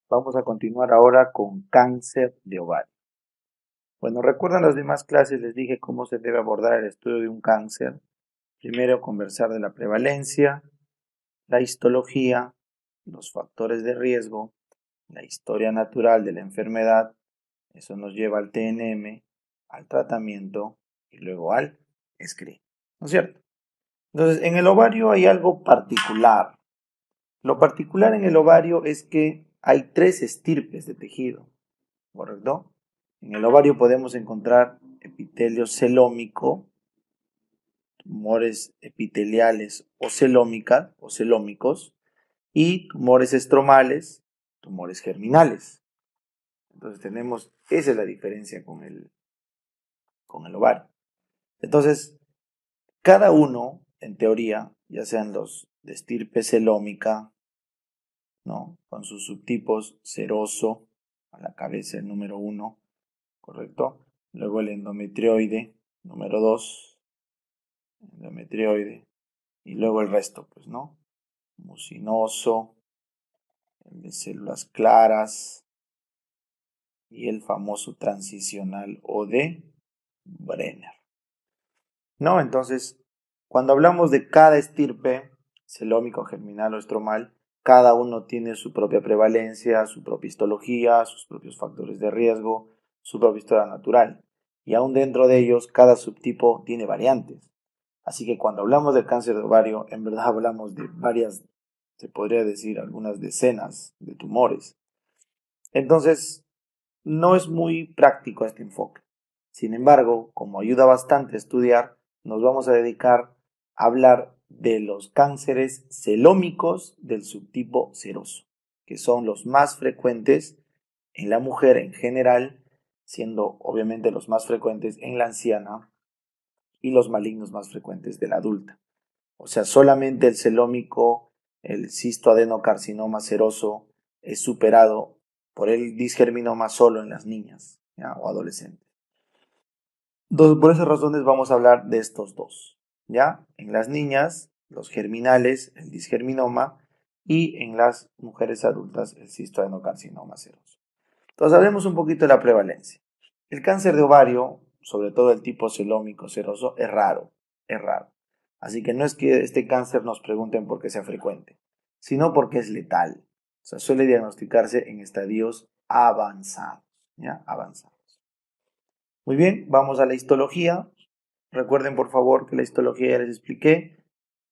Vamos a continuar ahora con cáncer de ovario. Bueno, recuerdan las demás clases, les dije cómo se debe abordar el estudio de un cáncer. Primero, conversar de la prevalencia, la histología, los factores de riesgo, la historia natural de la enfermedad. Eso nos lleva al TNM, al tratamiento y luego al screening. ¿No es cierto? Entonces, en el ovario hay algo particular. Lo particular en el ovario es que hay 3 estirpes de tejido. ¿Correcto? En el ovario podemos encontrar epitelio celómico, tumores epiteliales o celómicos, y tumores estromales, tumores germinales. Entonces esa es la diferencia con el ovario. Entonces, cada uno, en teoría, ya sean los de estirpe celómica, ¿no? Con sus subtipos seroso, a la cabeza el número 1, ¿correcto? Luego el endometrioide, número 2, endometrioide, y luego el resto, pues, ¿no? Mucinoso, el de células claras, y el famoso transicional o de Brenner, ¿no? Entonces, cuando hablamos de cada estirpe, celómico, germinal o estromal, cada uno tiene su propia prevalencia, su propia histología, sus propios factores de riesgo, su propia historia natural. Y aún dentro de ellos, cada subtipo tiene variantes. Así que cuando hablamos del cáncer de ovario, en verdad hablamos de varias, se podría decir, algunas decenas de tumores. Entonces, no es muy práctico este enfoque. Sin embargo, como ayuda bastante a estudiar, nos vamos a dedicar a hablar de los cánceres celómicos del subtipo seroso, que son los más frecuentes en la mujer en general, siendo obviamente los más frecuentes en la anciana y los malignos más frecuentes de la adulta. O sea, solamente el celómico, el cistoadenocarcinoma seroso, es superado por el disgerminoma solo en las niñas, ¿ya? O adolescentes. Entonces, por esas razones vamos a hablar de estos dos, ¿ya? En las niñas, los germinales, el disgerminoma, y en las mujeres adultas, el cistoadenocarcinoma seroso. Entonces, hablemos un poquito de la prevalencia. El cáncer de ovario, sobre todo el tipo celómico seroso, es raro, es raro. Así que no es que este cáncer nos pregunten por qué sea frecuente, sino porque es letal. O sea, suele diagnosticarse en estadios avanzados, ¿ya? Avanzados. Muy bien, vamos a la histología. Recuerden por favor que la histología ya les expliqué.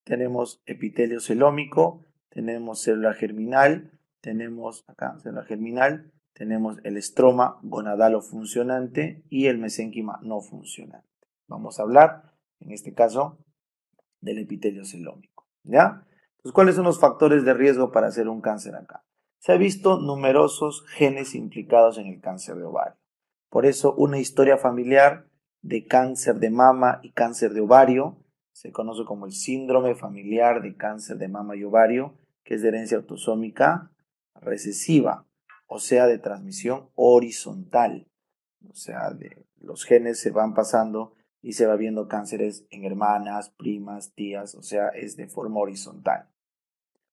Tenemos epitelio celómico, tenemos célula germinal, tenemos acá célula germinal, tenemos el estroma gonadalo funcionante y el mesénquima no funcionante. Vamos a hablar, en este caso, del epitelio celómico, ¿ya? Entonces, ¿cuáles son los factores de riesgo para hacer un cáncer acá? Se ha visto numerosos genes implicados en el cáncer de ovario. Por eso, una historia familiar de cáncer de mama y cáncer de ovario se conoce como el síndrome familiar de cáncer de mama y ovario, que es de herencia autosómica recesiva, o sea, de transmisión horizontal. O sea, los genes se van pasando y se va viendo cánceres en hermanas, primas, tías, o sea, es de forma horizontal.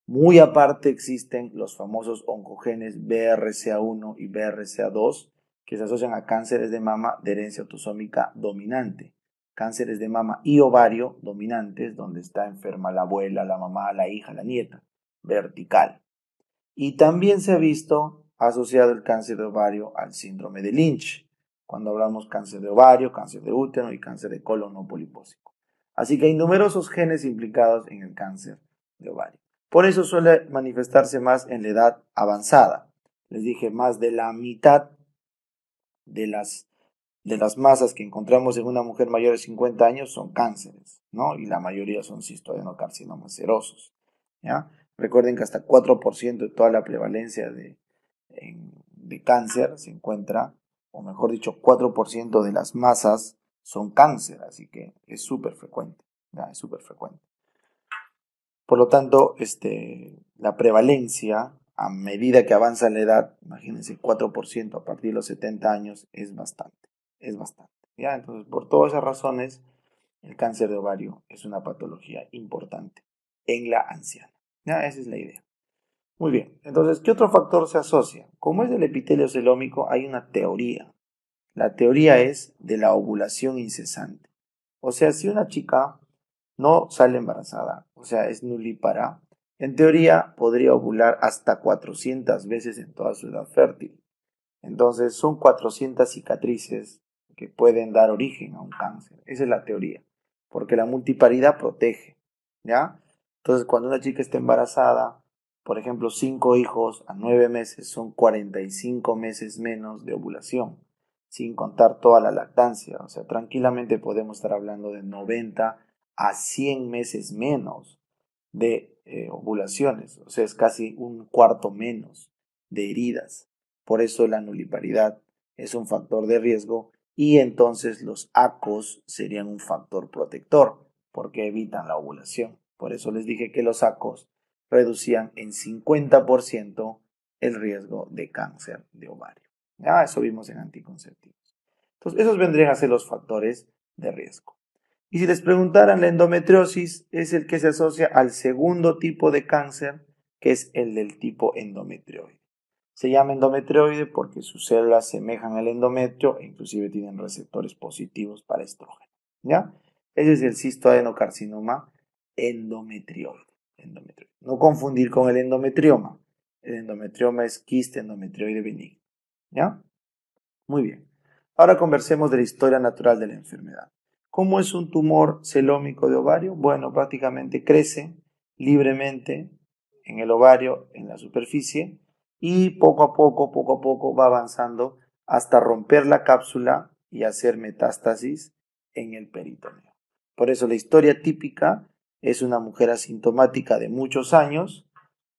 Muy aparte existen los famosos oncogenes BRCA1 y BRCA2 que se asocian a cánceres de mama de herencia autosómica dominante, cánceres de mama y ovario dominantes, donde está enferma la abuela, la mamá, la hija, la nieta, vertical. Y también se ha visto asociado el cáncer de ovario al síndrome de Lynch, cuando hablamos cáncer de ovario, cáncer de útero y cáncer de colon no polipósico. Así que hay numerosos genes implicados en el cáncer de ovario. Por eso suele manifestarse más en la edad avanzada. Les dije, más de la mitad de las masas que encontramos en una mujer mayor de 50 años son cánceres, ¿no? Y la mayoría son cistoadenocarcinomas serosos, ¿ya? Recuerden que hasta 4% de toda la prevalencia de cáncer se encuentra, o mejor dicho, 4% de las masas son cáncer, así que es súper frecuente, ¿ya? Es súper frecuente. Por lo tanto, la prevalencia, a medida que avanza la edad, imagínense, 4% a partir de los 70 años, es bastante, es bastante. ¿Ya? Entonces, por todas esas razones, el cáncer de ovario es una patología importante en la anciana. ¿Ya? Esa es la idea. Muy bien, entonces, ¿qué otro factor se asocia? Como es del epitelio celómico, hay una teoría. La teoría es de la ovulación incesante. O sea, si una chica no sale embarazada, o sea, es nulípara, en teoría podría ovular hasta 400 veces en toda su edad fértil. Entonces, son 400 cicatrices que pueden dar origen a un cáncer. Esa es la teoría, porque la multiparidad protege, ¿ya? Entonces, cuando una chica está embarazada, por ejemplo, 5 hijos a 9 meses son 45 meses menos de ovulación, sin contar toda la lactancia. O sea, tranquilamente podemos estar hablando de 90 a 100 meses menos de ovulaciones. O sea, es casi un cuarto menos de heridas. Por eso la nuliparidad es un factor de riesgo y entonces los ACOs serían un factor protector porque evitan la ovulación. Por eso les dije que los ACOs reducían en 50% el riesgo de cáncer de ovario. Ya, eso vimos en anticonceptivos. Entonces, esos vendrían a ser los factores de riesgo. Y si les preguntaran, la endometriosis es el que se asocia al segundo tipo de cáncer, que es el del tipo endometrioide. Se llama endometrioide porque sus células semejan al endometrio e inclusive tienen receptores positivos para estrógeno. ¿Ya? Ese es el cistoadenocarcinoma endometrioide. No confundir con el endometrioma. El endometrioma es quiste endometrioide benigno. ¿Ya? Muy bien. Ahora conversemos de la historia natural de la enfermedad. ¿Cómo es un tumor celómico de ovario? Bueno, prácticamente crece libremente en el ovario, en la superficie, y poco a poco va avanzando hasta romper la cápsula y hacer metástasis en el peritoneo. Por eso la historia típica es una mujer asintomática de muchos años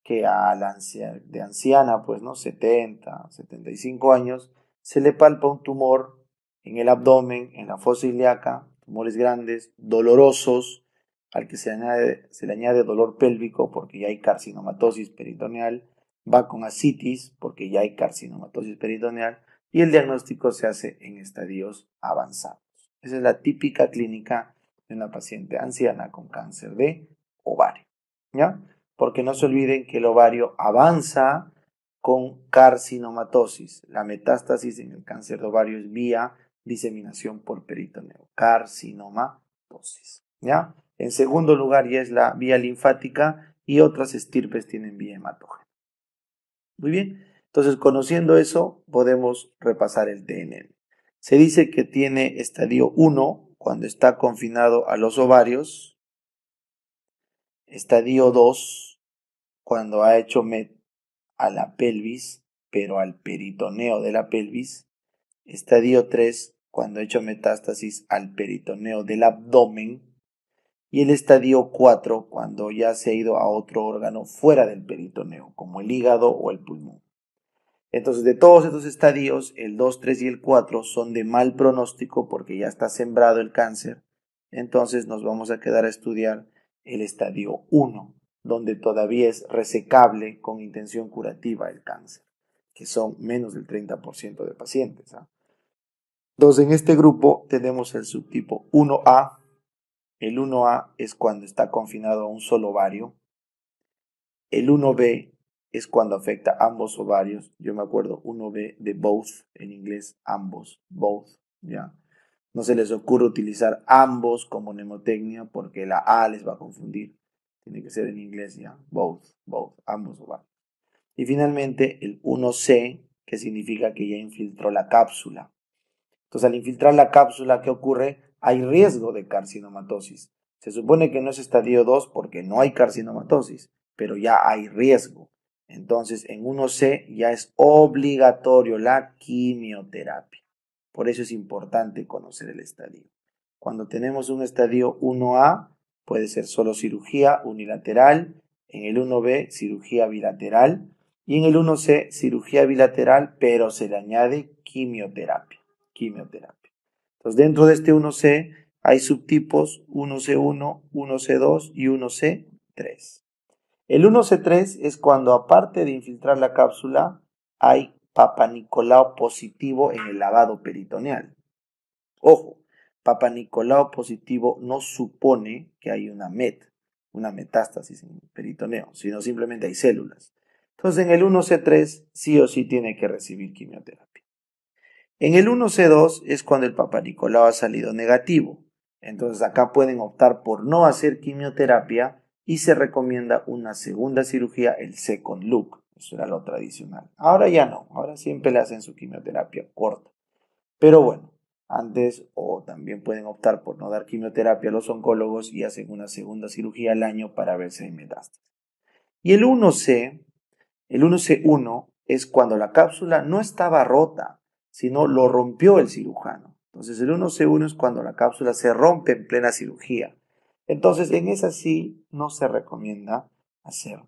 que a la de anciana, pues, ¿no? 70, 75 años, se le palpa un tumor en el abdomen, en la fosa ilíaca, tumores grandes, dolorosos, al que se le añade dolor pélvico porque ya hay carcinomatosis peritoneal, va con ascitis porque ya hay carcinomatosis peritoneal y el diagnóstico se hace en estadios avanzados. Esa es la típica clínica de una paciente anciana con cáncer de ovario, ¿ya? Porque no se olviden que el ovario avanza con carcinomatosis. La metástasis en el cáncer de ovario es vía diseminación por peritoneo, carcinomatosis, ¿ya? En segundo lugar ya es la vía linfática y otras estirpes tienen vía hematógena. Muy bien, entonces conociendo eso podemos repasar el TNM. Se dice que tiene estadio 1 cuando está confinado a los ovarios, estadio 2 cuando ha hecho MET a la pelvis, pero al peritoneo de la pelvis, estadio 3 cuando ha hecho metástasis al peritoneo del abdomen, y el estadio 4 cuando ya se ha ido a otro órgano fuera del peritoneo, como el hígado o el pulmón. Entonces, de todos estos estadios, el 2, 3 y el 4 son de mal pronóstico porque ya está sembrado el cáncer. Entonces nos vamos a quedar a estudiar el estadio 1, donde todavía es resecable con intención curativa el cáncer, que son menos del 30% de pacientes. Entonces, en este grupo tenemos el subtipo 1A. El 1A es cuando está confinado a un solo ovario. El 1B es cuando afecta ambos ovarios. Yo me acuerdo 1B de both, en inglés ambos, both, ¿ya? No se les ocurre utilizar ambos como mnemotecnia porque la A les va a confundir. Tiene que ser en inglés ya, both, ambos ovarios. Y finalmente el 1C, que significa que ya infiltró la cápsula. Entonces, al infiltrar la cápsula, ¿qué ocurre? Hay riesgo de carcinomatosis. Se supone que no es estadio 2 porque no hay carcinomatosis, pero ya hay riesgo. Entonces, en 1C ya es obligatorio la quimioterapia. Por eso es importante conocer el estadio. Cuando tenemos un estadio 1A, puede ser solo cirugía unilateral, en el 1B cirugía bilateral y en el 1C cirugía bilateral, pero se le añade quimioterapia. Entonces, dentro de este 1C hay subtipos 1C1, 1C2 y 1C3. El 1C3 es cuando, aparte de infiltrar la cápsula, hay papanicolao positivo en el lavado peritoneal. Ojo, papanicolao positivo no supone que hay una metástasis en el peritoneo, sino simplemente hay células. Entonces en el 1C3 sí o sí tiene que recibir quimioterapia. En el 1C2 es cuando el Papa Nicolau ha salido negativo. Entonces acá pueden optar por no hacer quimioterapia y se recomienda una segunda cirugía, el second look. Eso era lo tradicional. Ahora ya no, ahora siempre le hacen su quimioterapia corta. Pero bueno, antes o también pueden optar por no dar quimioterapia a los oncólogos y hacen una segunda cirugía al año para ver si hay metástasis. Y el 1C, el 1C1 es cuando la cápsula no estaba rota, sino lo rompió el cirujano. Entonces el 1C1 es cuando la cápsula se rompe en plena cirugía. Entonces en esa sí no se recomienda hacer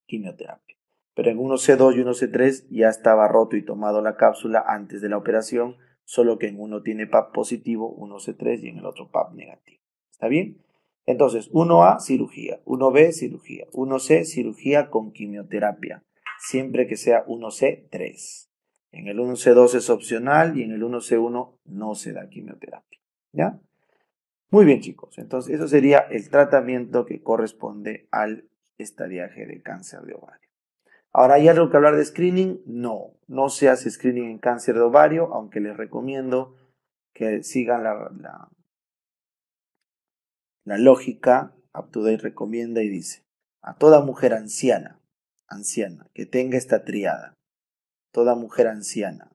quimioterapia. Pero en 1C2 y 1C3 ya estaba roto y tomado la cápsula antes de la operación, solo que en uno tiene PAP positivo, 1C3 y en el otro PAP negativo. ¿Está bien? Entonces, 1A, cirugía, 1B, cirugía, 1C, cirugía con quimioterapia, siempre que sea 1C3. En el 1C2 es opcional y en el 1C1 no se da quimioterapia. ¿Ya? Muy bien, chicos. Entonces, eso sería el tratamiento que corresponde al estadiaje de cáncer de ovario. Ahora, ¿hay algo que hablar de screening? No, no se hace screening en cáncer de ovario, aunque les recomiendo que sigan la lógica. UpToDate recomienda y dice, a toda mujer anciana, que tenga esta triada, toda mujer anciana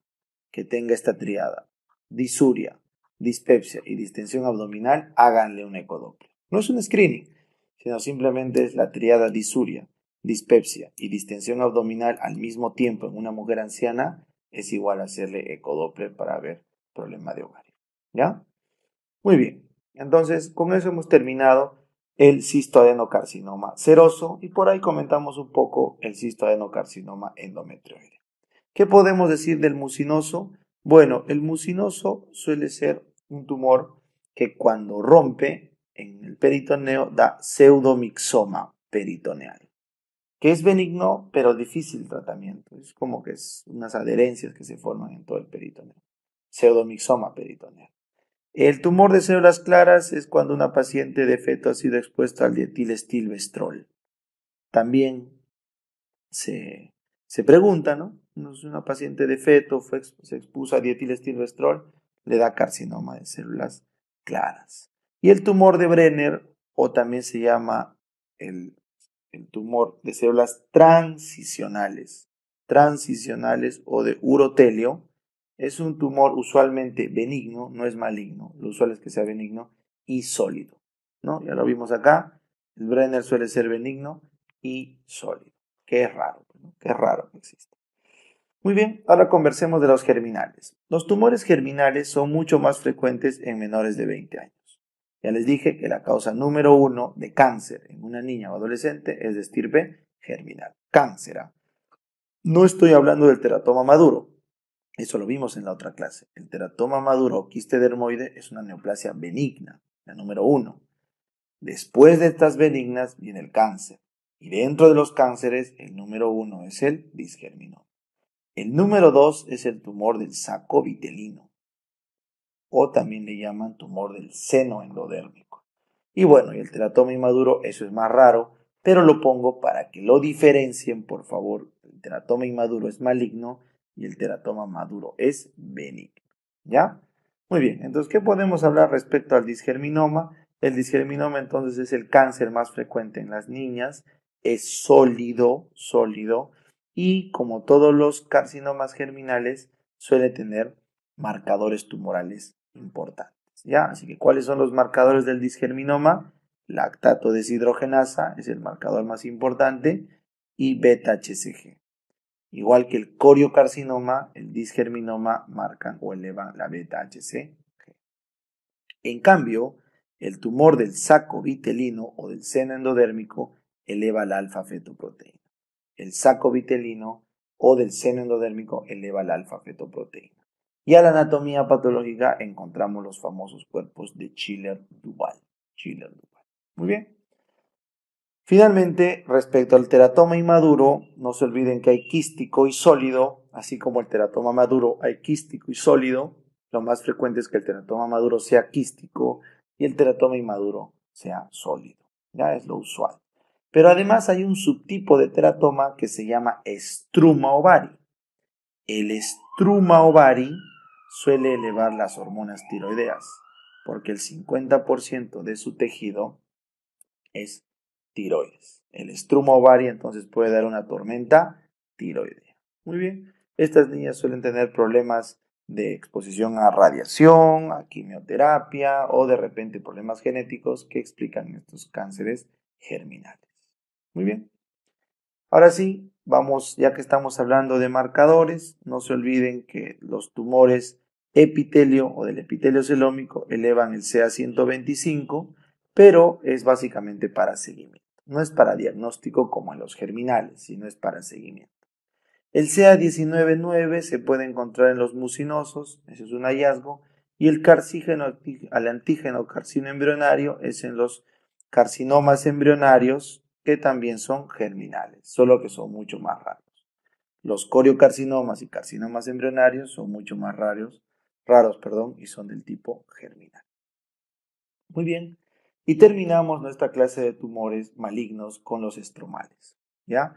que tenga esta triada, disuria, dispepsia y distensión abdominal, háganle un ecodoppler. No es un screening, sino simplemente es la triada disuria, dispepsia y distensión abdominal al mismo tiempo en una mujer anciana, es igual a hacerle ecodoppler para ver problema de ovario. ¿Ya? Muy bien. Entonces, con eso hemos terminado el cistoadenocarcinoma seroso y por ahí comentamos un poco el cistoadenocarcinoma endometrioide. ¿Qué podemos decir del mucinoso? Bueno, el mucinoso suele ser un tumor que cuando rompe en el peritoneo da pseudomixoma peritoneal, que es benigno pero difícil de tratamiento. Es como que es unas adherencias que se forman en todo el peritoneo. Pseudomixoma peritoneal. El tumor de células claras es cuando una paciente de feto ha sido expuesta al dietilestilbestrol. También se pregunta, ¿no? Una paciente de feto se expuso a dietilestilbestrol, le da carcinoma de células claras. Y el tumor de Brenner, o también se llama el tumor de células transicionales o de urotelio, es un tumor usualmente benigno, no es maligno, lo usual es que sea benigno y sólido, ¿no? Ya lo vimos acá, el Brenner suele ser benigno y sólido, que es raro, ¿no? Que es raro que exista. Muy bien, ahora conversemos de los germinales. Los tumores germinales son mucho más frecuentes en menores de 20 años. Ya les dije que la causa número 1 de cáncer en una niña o adolescente es de estirpe germinal. Cáncer. No estoy hablando del teratoma maduro. Eso lo vimos en la otra clase. El teratoma maduro o quiste dermoide es una neoplasia benigna, la número 1. Después de estas benignas viene el cáncer. Y dentro de los cánceres, el número 1 es el disgerminoma. El número 2 es el tumor del saco vitelino, o también le llaman tumor del seno endodérmico. Y bueno, y el teratoma inmaduro, eso es más raro, pero lo pongo para que lo diferencien, por favor. El teratoma inmaduro es maligno y el teratoma maduro es benigno. ¿Ya? Muy bien, entonces, ¿qué podemos hablar respecto al disgerminoma? El disgerminoma entonces es el cáncer más frecuente en las niñas, es sólido, y como todos los carcinomas germinales, suele tener marcadores tumorales importantes. ¿Ya? Así que, ¿cuáles son los marcadores del disgerminoma? Lactato deshidrogenasa es el marcador más importante y beta-HCG. Igual que el coriocarcinoma, el disgerminoma marcan o elevan la beta-HCG. En cambio, el tumor del saco vitelino o del seno endodérmico eleva la alfa-fetoproteína. El saco vitelino o del seno endodérmico eleva la alfa-fetoproteína. Y a la anatomía patológica encontramos los famosos cuerpos de Schiller-Duval. Muy bien. Finalmente, respecto al teratoma inmaduro, no se olviden que hay quístico y sólido, así como el teratoma maduro hay quístico y sólido. Lo más frecuente es que el teratoma maduro sea quístico y el teratoma inmaduro sea sólido. Ya es lo usual. Pero además hay un subtipo de teratoma que se llama estruma ovari. El estruma ovari suele elevar las hormonas tiroideas, porque el 50% de su tejido es tiroides. El estruma ovari entonces puede dar una tormenta tiroidea. Muy bien, estas niñas suelen tener problemas de exposición a radiación, a quimioterapia o de repente problemas genéticos que explican estos cánceres germinales. Muy bien. Ahora sí, vamos, ya que estamos hablando de marcadores, no se olviden que los tumores epitelio o del epitelio celómico elevan el CA125, pero es básicamente para seguimiento. No es para diagnóstico como en los germinales, sino es para seguimiento. El CA19-9 se puede encontrar en los mucinosos, ese es un hallazgo, y el carcígeno al antígeno carcino embrionario es en los carcinomas embrionarios, que también son germinales, solo que son mucho más raros. Los coriocarcinomas y carcinomas embrionarios son mucho más raros, y son del tipo germinal. Muy bien, y terminamos nuestra clase de tumores malignos con los estromales, ¿ya?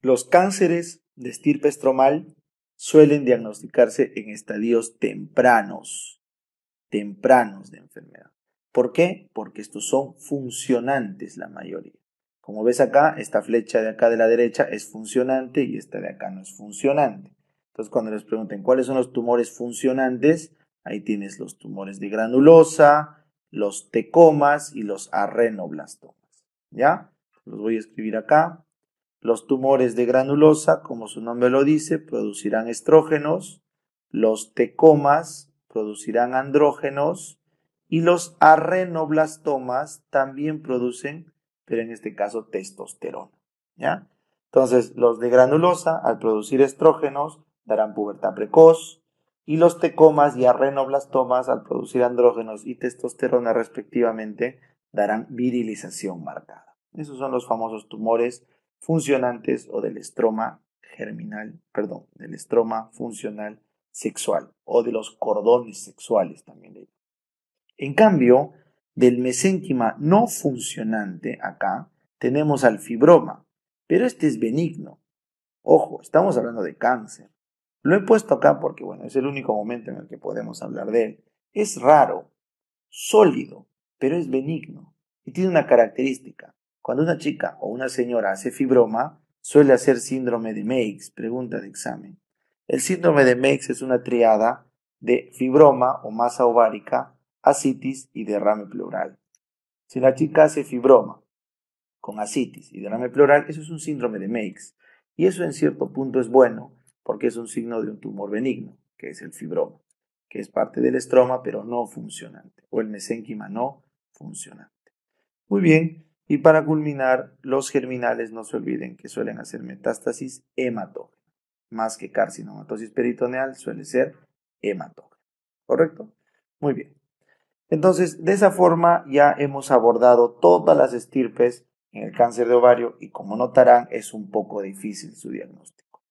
Los cánceres de estirpe estromal suelen diagnosticarse en estadios tempranos de enfermedad. ¿Por qué? Porque estos son funcionantes la mayoría. Como ves acá, esta flecha de acá de la derecha es funcionante y esta de acá no es funcionante. Entonces, cuando les pregunten cuáles son los tumores funcionantes, ahí tienes los tumores de granulosa, los tecomas y los arrenoblastomas. ¿Ya? Los voy a escribir acá. Los tumores de granulosa, como su nombre lo dice, producirán estrógenos. Los tecomas producirán andrógenos y los arrenoblastomas también producen, pero en este caso testosterona, ¿ya? Entonces, los de granulosa, al producir estrógenos, darán pubertad precoz, y los tecomas y arrenoblastomas, al producir andrógenos y testosterona respectivamente, darán virilización marcada. Esos son los famosos tumores funcionantes o del estroma germinal, del estroma funcional sexual o de los cordones sexuales también. En cambio, del mesénquima no funcionante acá tenemos al fibroma, pero este es benigno. Ojo, estamos hablando de cáncer. Lo he puesto acá porque, bueno, es el único momento en el que podemos hablar de él. Es raro, sólido, pero es benigno y tiene una característica. Cuando una chica o una señora hace fibroma, suele hacer síndrome de Meigs, pregunta de examen. El síndrome de Meigs es una triada de fibroma o masa ovárica, ascitis y derrame pleural. Si la chica hace fibroma con ascitis y derrame pleural, eso es un síndrome de Meigs. Y eso en cierto punto es bueno porque es un signo de un tumor benigno, que es el fibroma, que es parte del estroma pero no funcionante, o el mesénquima no funcionante. Muy bien, y para culminar, los germinales no se olviden que suelen hacer metástasis hematógena. Más que carcinomatosis peritoneal, suele ser hematógena. ¿Correcto? Muy bien. Entonces, de esa forma ya hemos abordado todas las estirpes en el cáncer de ovario y como notarán es un poco difícil su diagnóstico.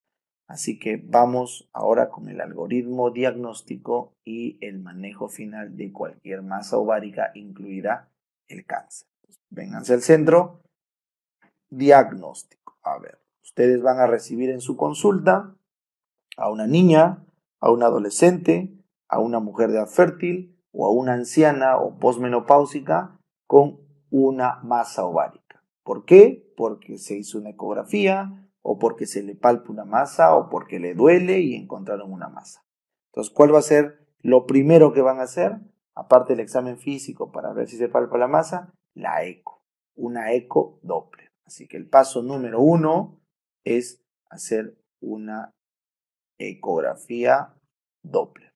Así que vamos ahora con el algoritmo diagnóstico y el manejo final de cualquier masa ovárica, incluida el cáncer. Vénganse al centro. Diagnóstico. A ver, ustedes van a recibir en su consulta a una niña, a un adolescente, a una mujer de edad fértil o a una anciana o posmenopáusica con una masa ovárica. ¿Por qué? Porque se hizo una ecografía o porque se le palpa una masa o porque le duele y encontraron una masa. Entonces, ¿cuál va a ser lo primero que van a hacer? Aparte del examen físico para ver si se palpa la masa, la eco, una eco Doppler. Así que el paso número 1 es hacer una ecografía Doppler.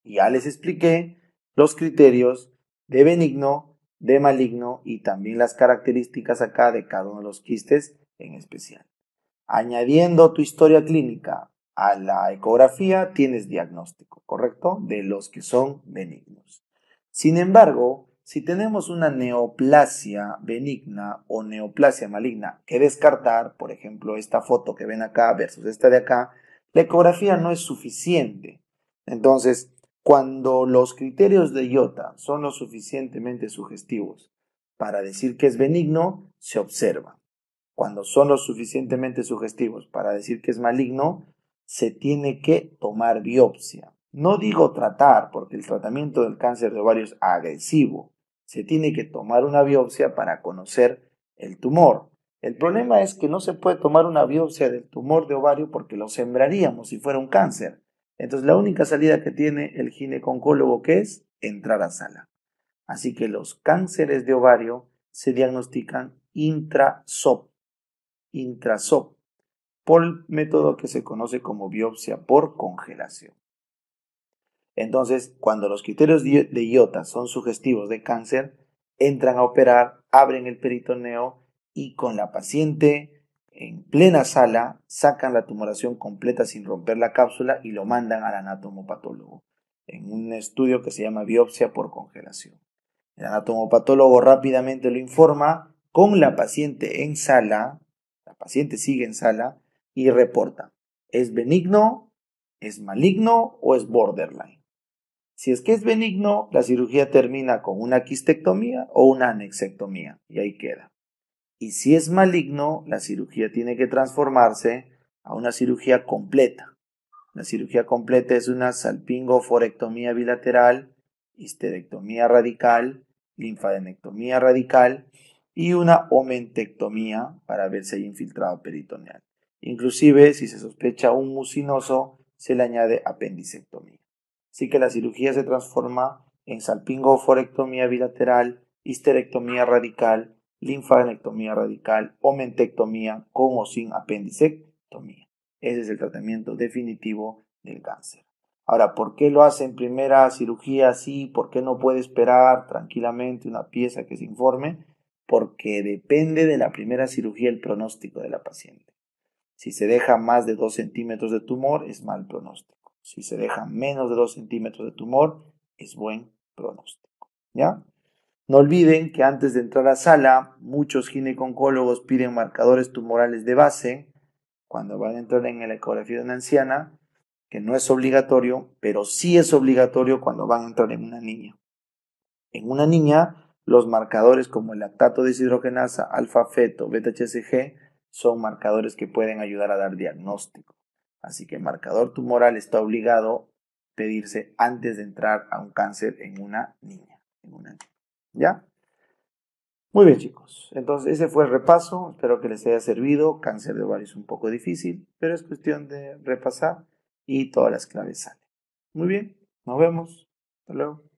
Y ya les expliqué los criterios de benigno, de maligno y también las características acá de cada uno de los quistes en especial. Añadiendo tu historia clínica a la ecografía, tienes diagnóstico, ¿correcto? De los que son benignos. Sin embargo, si tenemos una neoplasia benigna o neoplasia maligna que descartar, por ejemplo, esta foto que ven acá versus esta de acá, la ecografía no es suficiente. Entonces, cuando los criterios de IOTA son lo suficientemente sugestivos para decir que es benigno, se observa. cuando son lo suficientemente sugestivos para decir que es maligno, se tiene que tomar biopsia. No digo tratar, porque el tratamiento del cáncer de ovario es agresivo. Se tiene que tomar una biopsia para conocer el tumor. El problema es que no se puede tomar una biopsia del tumor de ovario porque lo sembraríamos si fuera un cáncer. Entonces la única salida que tiene el gineco-oncólogo, ¿qué es? Entrar a sala. Así que los cánceres de ovario se diagnostican intrasop, por el método que se conoce como biopsia por congelación. Entonces, cuando los criterios de IOTA son sugestivos de cáncer, entran a operar, abren el peritoneo y con la paciente en plena sala sacan la tumoración completa sin romper la cápsula y lo mandan al anatomopatólogo en un estudio que se llama biopsia por congelación. El anatomopatólogo rápidamente lo informa con la paciente en sala, la paciente sigue en sala y reporta, ¿es benigno, es maligno o es borderline? Si es que es benigno, la cirugía termina con una quistectomía o una anexectomía y ahí queda. Y si es maligno, la cirugía tiene que transformarse a una cirugía completa. La cirugía completa es una salpingoforectomía bilateral, histerectomía radical, linfadenectomía radical y una omentectomía para ver si hay infiltrado peritoneal. Inclusive, si se sospecha un mucinoso, se le añade apendicectomía. Así que la cirugía se transforma en salpingoforectomía bilateral, histerectomía radical, linfadenectomía radical, omentectomía con o sin apendicectomía. Ese es el tratamiento definitivo del cáncer. Ahora, ¿por qué lo hace en primera cirugía así? ¿Por qué no puede esperar tranquilamente una pieza que se informe? Porque depende de la primera cirugía el pronóstico de la paciente. Si se deja más de 2 centímetros de tumor, es mal pronóstico. Si se deja menos de 2 centímetros de tumor, es buen pronóstico. ¿Ya? No olviden que antes de entrar a sala, muchos gineco-oncólogos piden marcadores tumorales de base cuando van a entrar en la ecografía de una anciana, que no es obligatorio, pero sí es obligatorio cuando van a entrar en una niña. En una niña, los marcadores como el lactato deshidrogenasa, alfa-feto, beta-HCG, son marcadores que pueden ayudar a dar diagnóstico. Así que el marcador tumoral está obligado a pedirse antes de entrar a un cáncer en una niña. ¿Ya? Muy bien, chicos. Entonces, ese fue el repaso. Espero que les haya servido. Cáncer de ovario es un poco difícil, pero es cuestión de repasar y todas las claves salen. Muy bien. Nos vemos. Hasta luego.